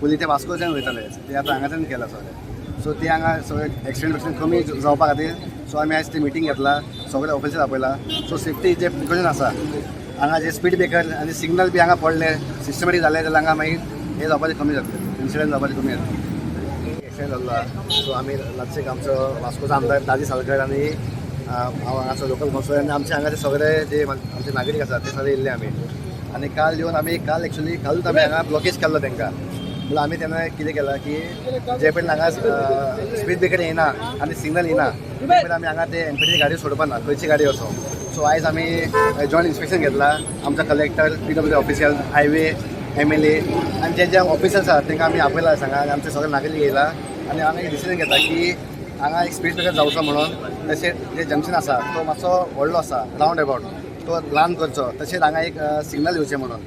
पयलीं ते वास्कोच्यान वयताले ते आतां हांगाच्यान केला सगळें. सो ते हांगा सगळें एक्सिडेंट कमी जावपा खातीर सो आमी आयज ती मिटींग घेतला, सगळे ऑफिसार आपयला. सो सेफ्टी जे प्रिकॉशन आसा हांगा जे स्पीड ब्रेकर आनी सिग्नल बी हांगा पडले सिस्टमॅटीक जाले जाल्यार हांगा मागीर हे जावपाचें कमी जातलें, इन्सिडंट जावपाचें कमी जातलें. एक्सिडेंट जाल्लो सो आमी लागचीक आमचो वास्कोचो आमदार दाजी सालकर आनी हांव हांगाचो लोकल कावन्सिलर आनी आमचे हांगाचे सगळे जे आमचे नागरीक आसात ते सगळे येयल्ले आमी. आनी काल येवन आमी कालूच आमी हांगा ब्लॉकेज केल्लो तांकां. म्हणल्यार आमी तेन्ना कितें केलां की जे पयलीं हांगा स्पीड ब्रेकर येयना आनी सिग्नल येयना ते पयलीं आमी हांगा ते एमपीटी गाडयो सोडपा ना, खंयची गाडी वचो. सो आयज आमी जॉयंट इन्स्पेक्शन घेतला, आमचा collector, PWD official, highway, MLA आनी जे ऑफिसर्स आसात तांकां आमी आपयला सांगा. आमचे सगळे नागरीक येयला आनी हांगा एक डिसिजन घेता की हांगा एक स्पीड ब्रेकर जावचो म्हणून. तशेंच जे जंक्शन आसा तो मातसो व्हडलो आसा, रावंड अबावट तो ल्हान करचो. तशेंच हांगा एक सिग्नल येवचें म्हणून.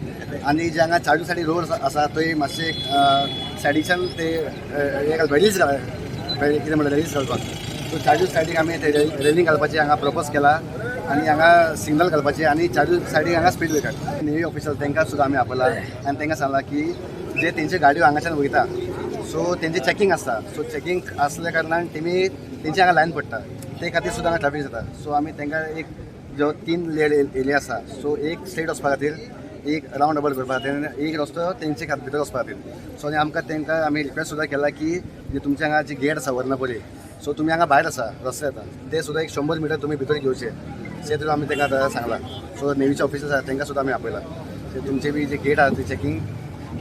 आनी जे हांगा चार्जू सायडी रोड आसा थंय मातशें सायडीच्यान ते वेडीज कितें म्हणटा रेडीज घालपाक. सो चार्जू सायडीक आमी ते रेलिंग घालपाची हांगा प्रपोज केला आनी हांगा सिग्नल घालपाचें आनी चार्जू सायडीक हांगा स्पीड ब्रेकर. नेवी ऑफिशियल तांकां सुद्दां आमी आपयला आनी तांकां सांगला की जे तेंच्यो गाडयो हांगाच्यान वयता सो तेंची चॅकींग आसता. सो चॅकींग आसल्या कारणान तेमी तेंची हांगा लायन पडटा, ते खातीर सुद्दां हांगा ट्रॅफीक जाता. सो आमी तांकां एक जो 3 लेयर एरिया आसा सो एक स्ट्रेट वचपा खातीर, एक रावंड अबावट करपा खातीर आनी एक रस्तो तेंचे भितर वचपा खातीर. सो आनी आमकां तांकां आमी रिक्वेस्ट सुद्दां केला की जे तुमचे हांगा जी गेट आसा वर्णापुरी सो तुमी हांगा भायर आसा रस्ते येता ते सुद्दां एक 100 मिटर तुमी भितर घेवचे ते तुका आमी तांकां आतां सांगला. सो नेवीचे ऑफिसर्स आसा तांकां सुद्दां आमी आपयला. ते तुमचे बी जे गेट आसा ती चॅकींग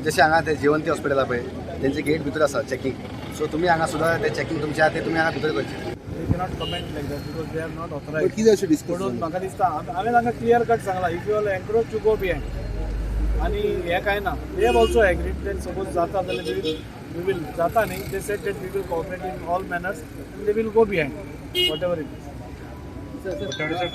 जशें हांगा ते जिवंती हॉस्पिटल आसा पळय तेंचे गेट भितर आसा चॅकींग. सो तुमी हांगा सुद्दां ते चॅकींग तुमचे आहा ते तुमी हांगा भितर करचे. cannot comment like that because they are not authorized. कितें अशें डिस्कस करून म्हाका दिसता हांवें तांकां क्लियर कट सांगला if you are encourage to go behind आनी हें कांय ना. They have also agreed that suppose जाता जाल्यार वी वील जाता न्ही they said that we will cooperate in all manners they will go behind whatever it is.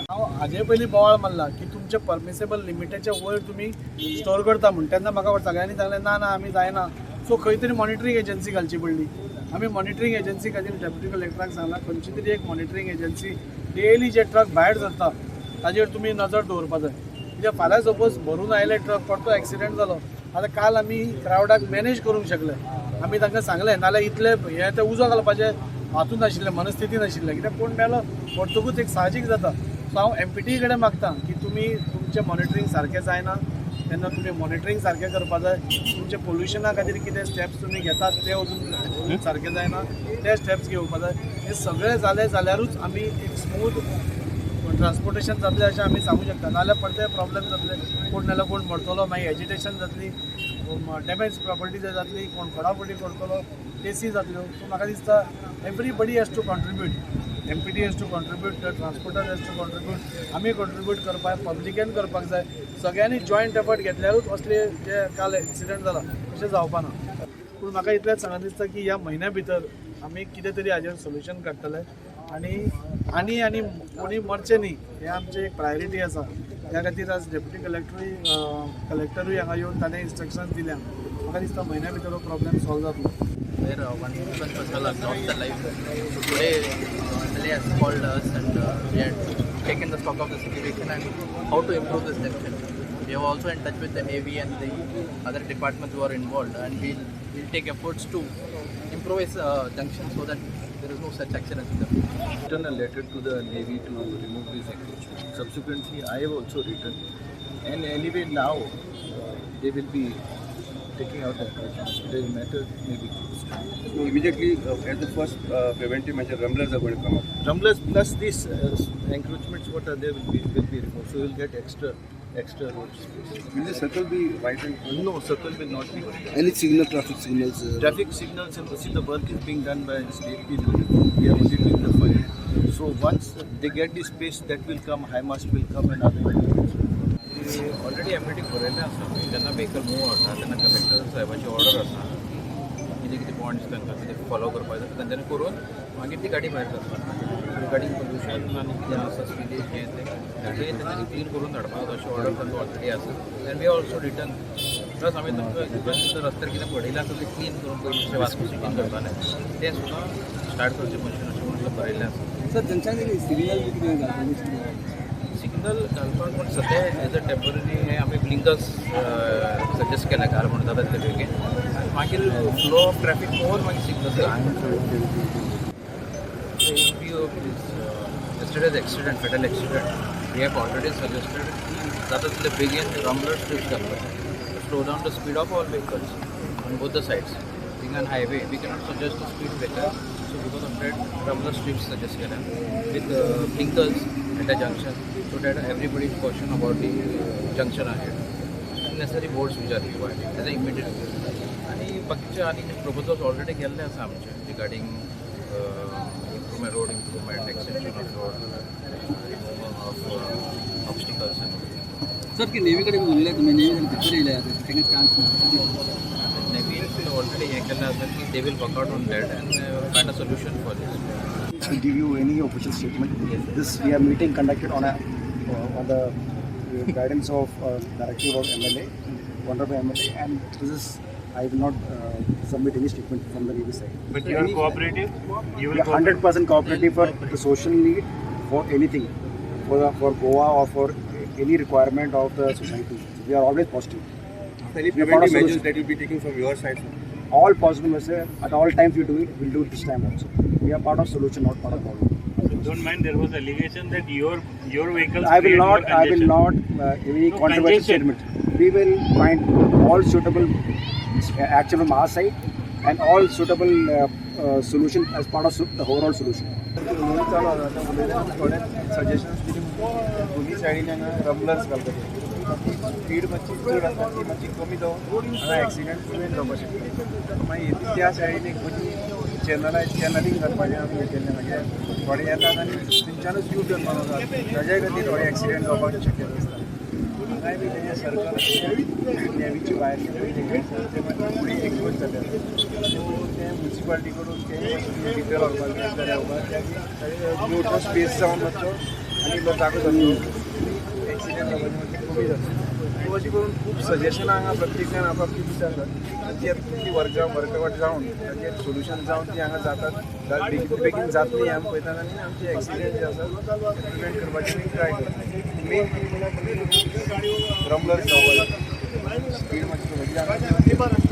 हांव हाजे पयलीं बोवाळ मारला की तुमचे परमिसेबल लिमिटाच्या वयर तुमी स्टोर करता म्हूण. तेन्ना म्हाका सगळ्यांनी सांगलें ना ना आमी जायना. सो खंय तरी मॉनिटरींग एजन्सी घालची पडली. आमी मॉनिटरींग एजन्सी खातीर डेप्युटी कलेक्टराक सांगला खंयची तरी एक मॉनिटरींग एजन्सी डेली जे ट्रक भायर सरता ताजेर तुमी नजर दवरपा जाय. कित्याक फाल्यां सपोज भरून आयले ट्रक परतो एक्सिडेंट जालो आतां काल आमी क्रावडाक मॅनेज करूंक शकले. आमी तांकां सांगलें नाल्यार इतले हे ते उजो घालपाचे हातून नाशिल्ले, मनस्थिती नाशिल्ले. कित्याक कोण मेलो परतकूच एक साहजीक जाता. सो हांव MPT कडेन मागता की तुमी तुमचें मॉनिटरींग सारकें जायना तेन्ना तुमी मॉनिटरींग सारकें करपा जाय. तुमचे पोल्युशना खातीर कितें स्टेप्स तुमी घेतात ते अजून सारकें जायना ते स्टेप्स घेवपा जाय. हे सगळें जालें जाल्यारूच आमी एक स्मूथ ट्रान्सपोर्टेशन जातलें अशें आमी सांगूं शकता. नाल्यार परते प्रॉब्लेम जातले, कोण नाल्यार कोण मरतलो, मागीर एजिटेशन जातली, डॅमेज प्रॉपर्टी जातली, कोण फोडाफोडी करतलो, केसी जातल्यो. सो म्हाका दिसता everybody has to contribute. MPT has to contribute, transporter has to contribute, आमी कॉन्ट्रिब्यूट करपाक पब्लिकेन करपाक जाय. सगळ्यांनी जॉयंट एफर्ट घेतल्यारूच असले जे काल एक्सिडेंट जाला तशें जावपा ना. पूण म्हाका इतलेंच सांगून दिसता की ह्या म्हयन्या भितर आमी कितें तरी हाजेर सोल्युशन काडटले आनी कोणी मरचे न्ही हें आमचें एक प्रायोरिटी आसा. त्या खातीर आज डेप्युटी कलेक्टरूय हांगा येवन ताणें इन्स्ट्रक्शन दिल्या. म्हाका दिसता म्हयन्या भितर हो प्रॉब्लेम सॉल्व जातलो. Where one innocent person has lost their life. So today, MLA has called us and we had taken the stock of the situation and how to improve this junction. We are also in touch with the Navy and the other departments who are involved, and we'll take efforts to improvise junction so that there is no such accidents in the future. Written a letter to the Navy to remove this encroachment. Subsequently, I have also written, and anyway now they will be taking out encroachment. The matter may be closed. So immediately, as the first preventive measure, rumblers are going to come up. Rumblers plus these encroachments what are there will be removed. So you will get extra road space. Will the circle be widened? No, circle will not be widened. Any traffic signals? Traffic signals, and see the work is being done by state people. We are only doing the fire. So once they get the space, that will come. High mast will come and other. Already MPT बरयल्लें आसा पळय जेन्ना vehicle move जाता तेन्ना collector साहेबाची order आसा कितें कितें points तांकां कितें फॉलो करपाक जाय तांच्यांनी करून मागीर ती गाडी भायर सरता. गाडी पोल्युशन आनी कितें आसा स्पिलेज हें तें सगळें तांच्यांनी क्लीन करून धाडपाक अशें ऑर्डर तांकां ऑलरेडी आसा. And we also return plus आमी तांकां रस्त्यार कितें पडिल्लें आसा तें क्लीन करून पयलीं वास्को सिटीन करताले तें सुद्दां स्टार्ट करचें मशीन अशें म्हणून बरयल्लें आसा. सर तेंच्यांनी सिग्नल कितें घालपाक सिग्नल घालपाक पूण सद्या एज अ टेम्पररी हे आमी ब्लिंकर्स सजेस्ट केला घाल म्हणून जाता तितले बेगीन आनी मागीर फ्लो ऑफ ट्रॅफिक पळोवन मागीर signals yesterday's accident, fatal accident, we have already suggested that is the begin rumbler strips slow down the speed of all vehicles on both the sides. Being on highway, we cannot suggest the speed breaker, so because of that, rumbler strips suggest with blinkers at the junction, so that everybody is caution about the junction ahead. Necessary boards which are required as an immediate. आणि बाकीचे आणि proposals already केल्ले आसा आमचे regarding improvement, road improvement, extension of road, removal of obstacles and sir की नेव्हीकडे बोलले तुम्ही navy भितर येयले ताका चान्स ना Navy already हे केल्लें आसा की they will work out on that and find a solution for this. To give you any official statement, this we are meeting conducted on the guidance of directive of MLA, Honorable MLA, and this is I will not submit any statement from the Navy side. But you are cooperative? You We are 100% cooperative for the social need, for anything, for Goa or for any requirement of the society. We are always positive. Any preventive measures that you will be taking from your side, sir? All possible measures at all times we do it. We'll do it this time also. We are part of solution, not part of problem. Don't mind, there was allegation that your vehicles I will not give any controversial statement. We will find all suitable action from our side and all suitable solution as part of the overall solution. थोडे suggestions दिली दोन्ही सायडीन हांगा रमलर्स घालपाचे speed मातशी चड आसा ती मातशी कमी जावन हांगा एक्सिडेंट प्रिवेंट जावपाक शकता मागीर त्या सायडीन एक बरी चॅनलिंग घालपाचें आमी हें केल्लें मागीर थोडे येतात आनी थंयच्यानूच यू टर्न मारतात ताज्या खातीर थोडे एक्सिडेंट जावपाक शक्यता आसता हांगाय बी तेजे सरकार नेवीची भायरली फुडें एक्सपोज जाले ते म्युन्सिपालिटी कडून ते भितर व्हरपाक जाय न्यूट्रल स्पेस जावन मातसो आनी जागो जातलो एक्सिडेंट जावपाची मातशी कमी जाता अशी करून खूब सजेशनां हांगा प्रत्येकान आपआपली दितात ताचेर ती वर्कआवट जावन ताचेर सोल्युशन जावन ती हांगा जातात बेगीन जातली आमी पळयतात आनी आमचे एक्सिडेंट जे आसा प्रिवेंट करपाची ट्राय करतात मेन म्हणल्यार रमलर्स जावपाक स्पीड मातशी